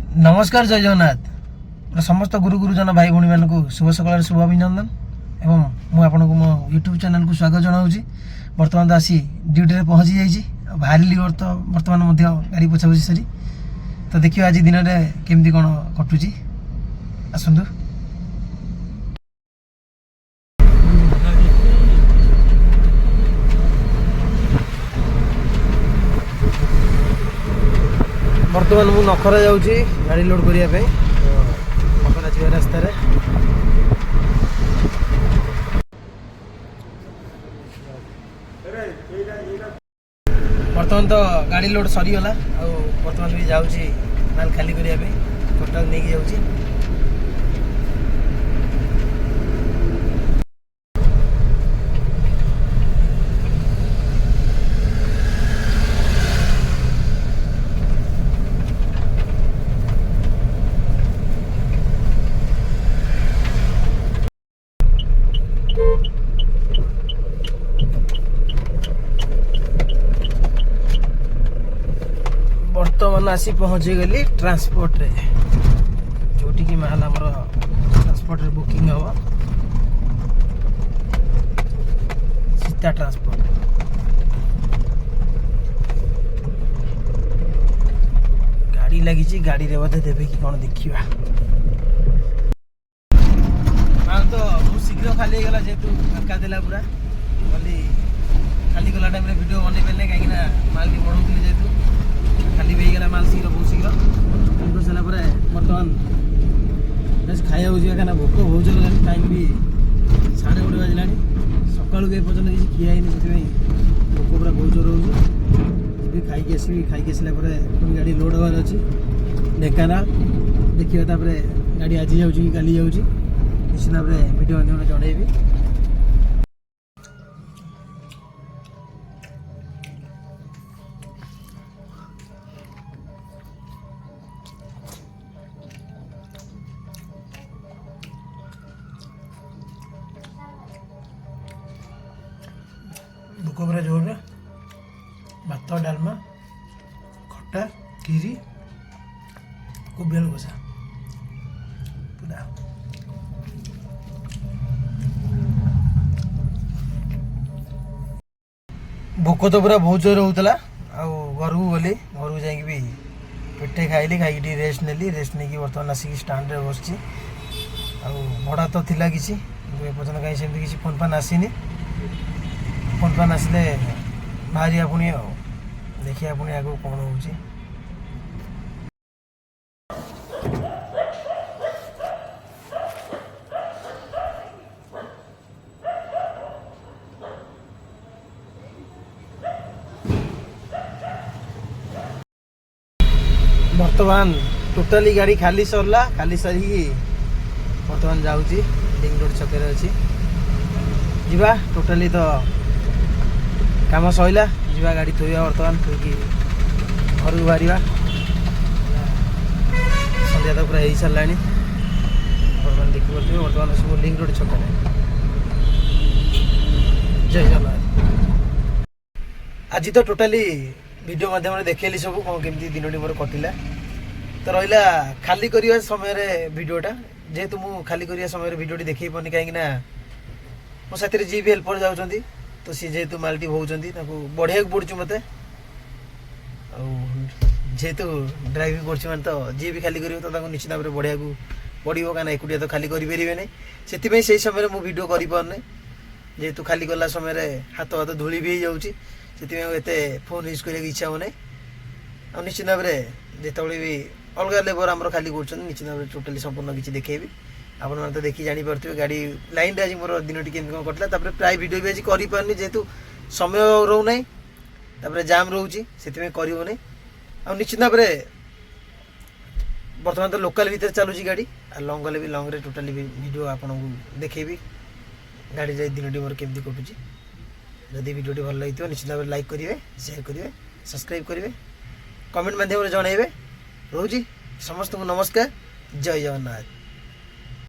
नमस्कार जय जगन्नाथ समस्त गुरु गुरुजन भाई भाई मानक शुभ सकाल शुभ अभिनंदन एवं मुझे मो यूट्यूब चैनल को स्वागत जनाऊँगी। बर्तमान तो आसी ड्यूटी पहुँची जाइए बाहरी बर्तमान गाड़ी पोछापोछी सरी तो देखिए आज दिन में केमती कौन कटुची आसतु। बर्तमान मु नखरा जाऊँगी गाड़ी लोड करने नखरा जा रास्तार बर्तमान तो गाड़ी लोड सरीगला बर्तमान भी जाऊँगी माल खाली करने टोटाल नहीं जाऊँगी। बर्तमान आसी पहुँची गली ट्रांसपोर्ट रे जोटी की माल आमर ट्रांसपोर्ट रे बुकिंग हम सीता ट्रांसपोर्ट। गाड़ी लगी गाड़ी रे बोधे देवे कि कौन देखा माल तो बहुत शीघ्र खाली गला जेतु फाका देला पूरा बोली खाली गला टाइम रे वीडियो बनै पेले कहीं माल की बढ़ौली जेतु खाली भी गला माल शीघ्र बहुत शीघ्र कर सारा बर्तमान बस खाया क्या भोक बहुत जोर लगे टाइम भी 11:30 बजला सका पर्यटन किसी खियाई से भोक पूरा बहुत जोर हो खाई आसवि खाई आसला पुणी गाड़ी लोड हबार अच्छी ढेकानाल देखिए गाड़ी आज जाऊँ कि काली जाऊँ निश्चित भाव में वीडियो माध्यम जनइबी। भोकपुरा झोल भात डालमा खट्टा खीरी कोबी आलू कषा पूरा भोक तो पूरा बहुत जोर होता घर को गली घर को जाकि भी पेटे खाइली खाई रेस्ट नेली रेस्ट नहीं बर्तमान आसिक स्टाण्ड रे बस भड़ा तो थिला किसी पर्यटन कहीं सेमती किसी फोन फान आसीनी फोन फान आसिले बाहरिया पुणी देखिए पुणी आगे कौन हो बर्तमान टोटाली गाड़ी खाली सरला खाली सरी बर्तमान जाऊँगी लिंक रोड छक अच्छी जीवा टोटाली तो काम सैला जीवा गाड़ी थोड़ा बर्तमान थोड़ी घर को बाहर सन्ध्या तो पूरा हो सारा बर्तमान देखिए बर्तमान सब लिंक रोड छक जय जगन्नाथ। आज तो टोटाली वीडियो माध्यम देखली सब कौन केमती दिन मोर कटिला तो रहा खाली करने समय वीडियोटा जेहेतु मु खाली करने समय वीडियो देखे पानी कहीं मो साथी जी भी हेल्पर जाऊँगी तो सी जेहेतु मालटी होती बढ़िया पड़ू मत जेहेतु ड्राइविंग कर तो जी भी खाली कर तो निश्चित भाव में बढ़िया पड़ो क्या एकुटिया तो खाली करें नहीं से समय मुझे वीडियो कर जेहेतु खाली गला समय हाथ हाथ धूली भी हो जाऊँगी से फोन यूज करने इच्छा हो ना निश्चित भाव में जिते भी अलग लेबर आम खाली कर निश्चित भाव में टोटाली संपूर्ण किसी देखेबी आपण तो देखी जापर गाड़ी लाइन रे आज मोर दिन टी कौन कटला प्राय वीडियो भी आज कर जेहेतु समय रोना जाम रोचे से करना आ निश्चित भाव में बर्तमान तो लोकल भीतर चलुची गाड़ी आ लंग गले भी लंग रे टोटाली वीडियो आपको देखेबी गाड़ी जाए दिन टी मोर केमती कटुची। जदि वीडियो भल लगी निश्चित भाव में लाइक करेंगे शेयर करेंगे सब्सक्राइब करेंगे कमेंट माध्यम जनइबे रोजी समस्त को नमस्कार जय जगन्नाथ।